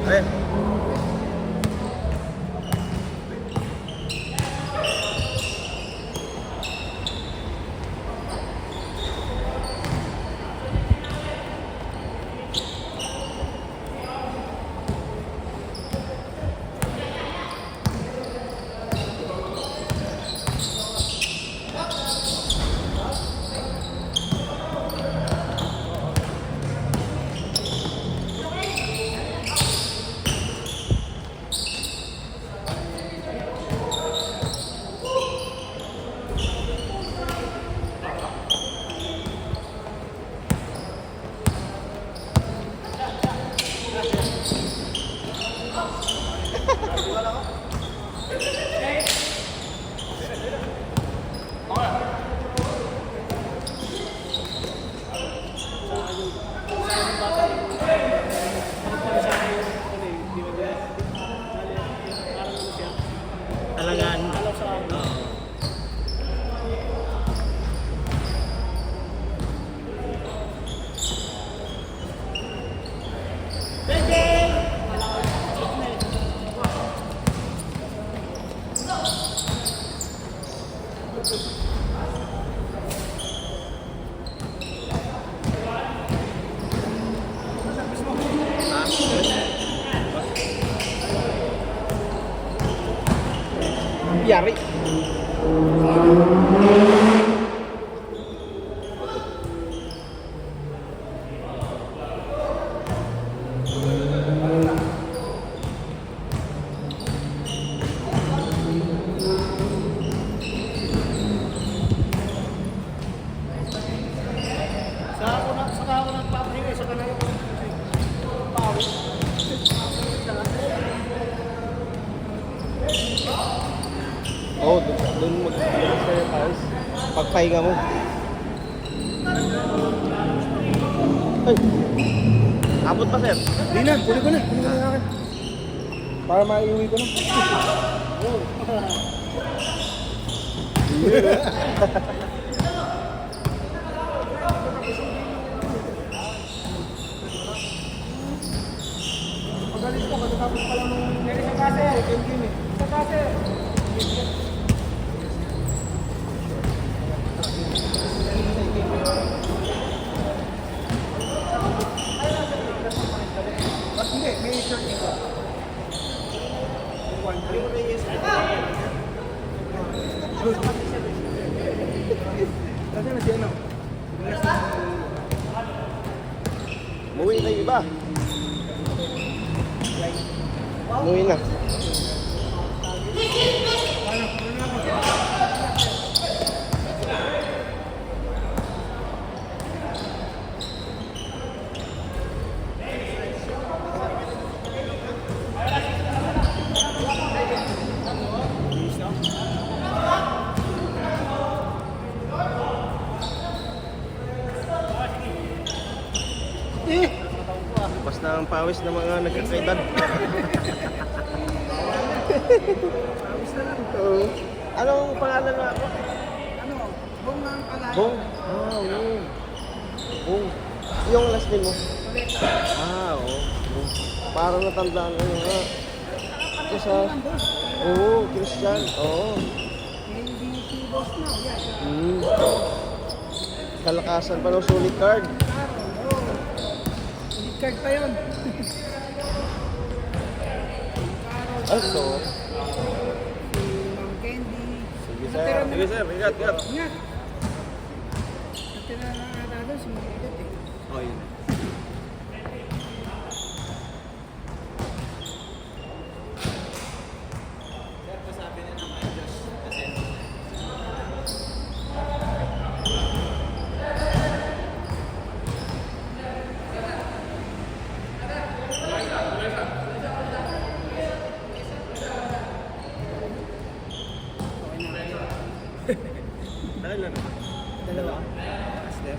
Ayun. Talagaan. Yari. Saka ako nagpapahingay sa kanila. Pawis. Oo, doon mag-sa'yo pause. Pagpahinga mo. Ay! Abot pa, sir? Hindi na, kunin ko na yung akin. Para maiuwi ko na. Pagalis ko, katapos pa lang nung sa kase, game eh. Sa kase. Ba't hindi? May shirt nito. Kasi na siya, no? Umuwi na yung iba. Umuwi na. Basta ang pawis ng mga nagkakaedad. Tapos na lang. Oo. Anong pangalan na ako? Ano? Bong ang pangalan. Bong? Ah, oo. Bong. Yung last name mo? Ah, oo. Bong. Parang natandaan ko yung nga. Ito sa... Oo, Christian. Oo. Hindi si boss na. Yan. Hmm. Kalakasan pa ng sulit card. Oo. Lead card pa yun. Ay, so. Si Ma'am Candy. Sige, sir. Sige, sir. Ingat, ingat. Ingat. Natira na ata doon, sumigat eh. Oh, yun. Dahil lang. Dalawa. Master.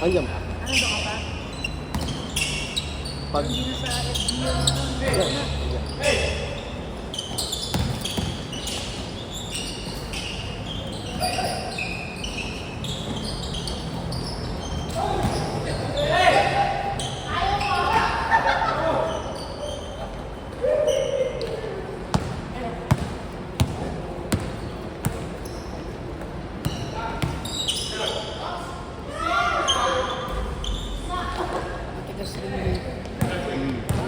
Andiyan pa. Ano doon ka pa? Pag... Hindi na sa FB yung ano. Andiyan. Andiyan. Matigas rin dito.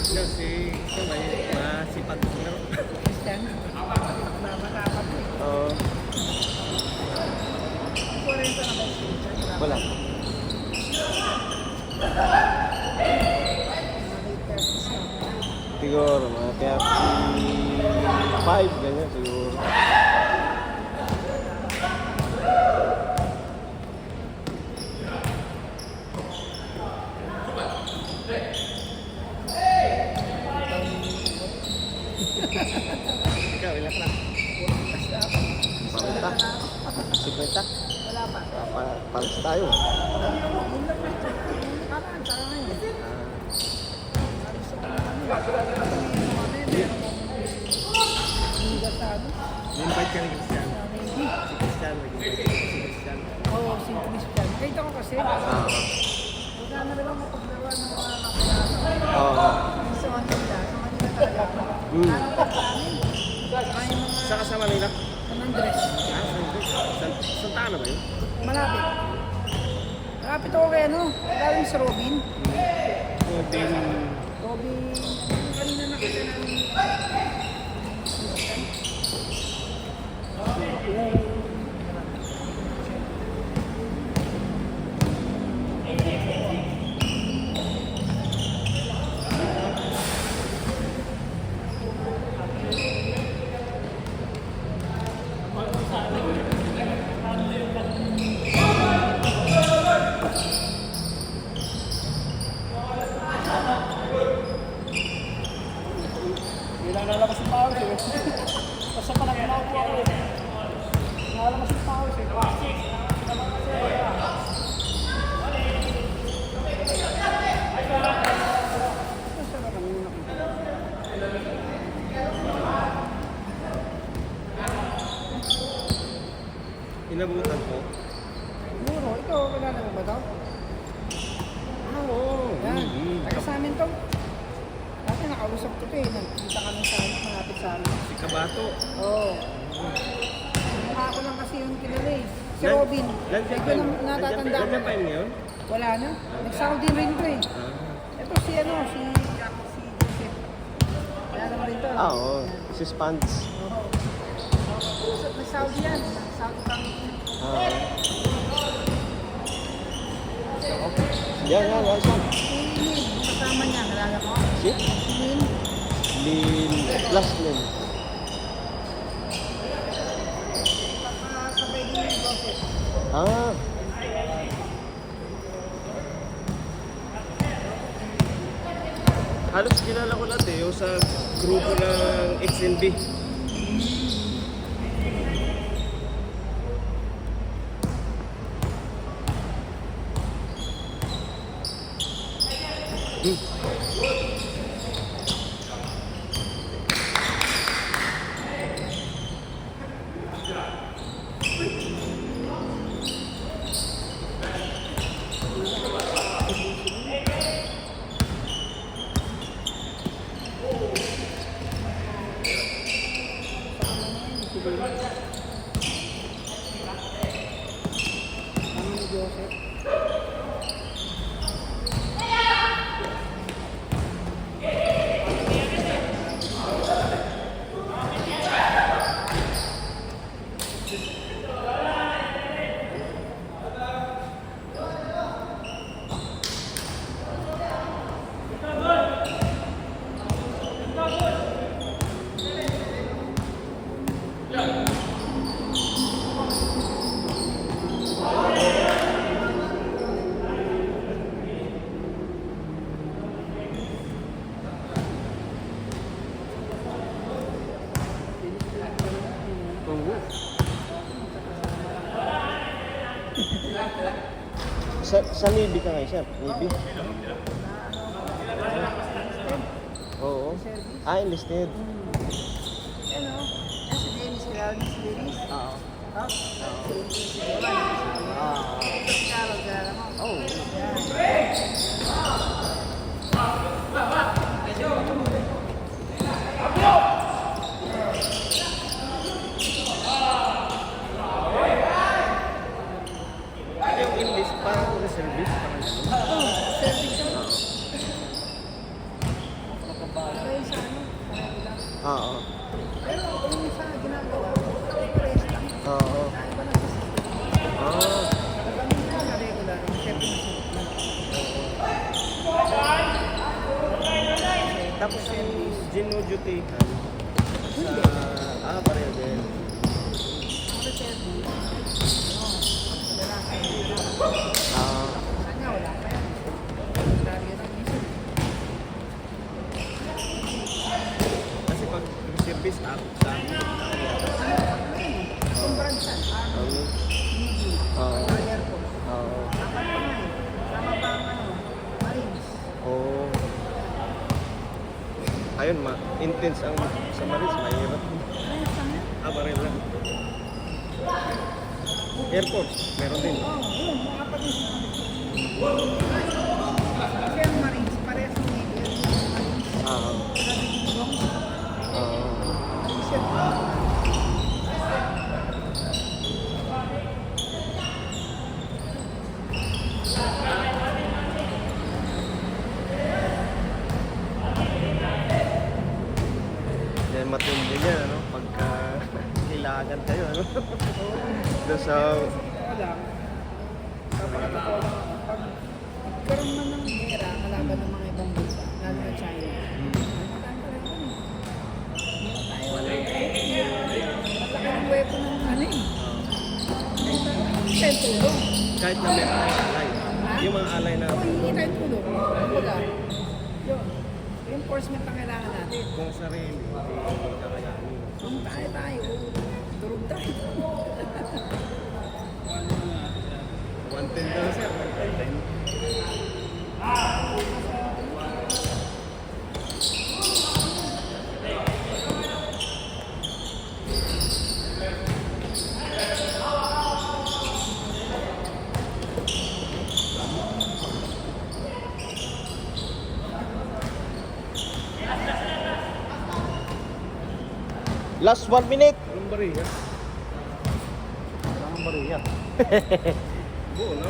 Kasi masipag laro. Christian. Mabatapat eh. Oo. 40 na ba si Christian? Wala. Mga late 30s na. Siguro, mga 35, ganyan siguro. Ikaw, ilan lang? Pamita. 50. Wala pa. Palis tayo. Yun lang na. Kalaan, saka ngayon. Hindi sa ano? Invite ka ni Christian. Hindi. Si Christian, nag-invite ka si Christian. Oo, si Christian. Kahit ako kasi, Ah. wala na naman mapaglawa ng mga kapatid. Oo. Sa Manila talaga. Hmm. Ano pa sa amin? Ay, mga Saka sa Manila. San Andres. Santa Ana ba yun? Malapit. Malapit ako kay ano, galing sa Robin. Then, Robin, yung kanina nakita namin. Hindi lang nalabas yung pawis eh. Basta pa lang naupo ako eh. Nalabas yung pawis eh. Basta na kami nakita. inabutan ko. Siguro, ito, kilala mo ba ito? Oo. Yan, taga sa amin to. Dati nakausap ko ito eh, nagkita kami sa amin, malapit sa amin. Si Kabato. Oo. Mukha ko lang kasi yung kilala eh. Si Nan- Robin. Nandiyan Medyo natatanda Nandiyan pa ko. yun ngayon? Wala na. Nag-Saudi rin to eh. Ah. Ito si ano, si Joseph. Kilala mo rin to. Ah, oo. Si Spans. Oo. Nag-Saudi yan. Nag-Saudi kami. Ah. Yan, yan, yan. Saan? Si Lynn, kasama niya, nalala ko. Si? Lynn. Lin... Last name. Sabay din ni Joseph. Ah. Halos kilala ko lahat eh, yung sa grupo ng XNB. Kasama ni Joseph. Sa Navy ka ngayon, sir? Navy? Oo. Ah, enlisted. Ano? Nasa Dennis, Ground, Dennis. Oo. Ha? Carol, Carol. Oh. Yung enlist, parang reservist, parang gano'n. Service ako. Pero sa ano? Pareho lang. Oo. Pero yung sa ginagawa, pares lang. Oo. Iba lang sa system. Ah. Kami na regular, service. Tapos yung ginuduty sa... pareho din. Ako service. Lalaki. Ah. Kanya, wala pa yan. Lagi na minsan. Kasi pag service up sa... Kung bransan, Oo. Oo. Air Force. Oo. Dapat pa nga eh. Tama pa ang ano, Marines. Oo. Ayun, intense ang sa Marines, mahirap. Ayos lang yan. Baril lang. Air Force, meron din. Oo, yun, mga kapatid. Kasi ang Marines, parehas ng Navy. Marines, Oo. nabibigong. Oo. Marines yan. Yan matindi yan, ano? Pagka kailangan kayo, ano? Doon sa... Totoo lang. Kapag totoo lang, pag nagkaroon man ng gera, kalaban ng mga ibang bansa, lalo na China. Mataan pa rin kami. Meron tayo. Malaki ang weapon ng ano eh. Kahit tulong. Kahit na meron tayong alay. Yung mga alay na... Oo, hindi tayo tulong. Kumbaga, yun. Reinforcement ang kailangan natin. Kung sarili, hindi kakayanin. Kung tayo, durog tayo. 110 daw, sir. 110. Last 1 minute. Anong bariya? Ang bariya. Buo, no?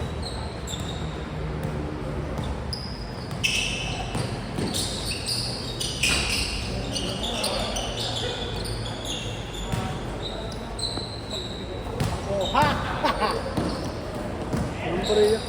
Ang bariya.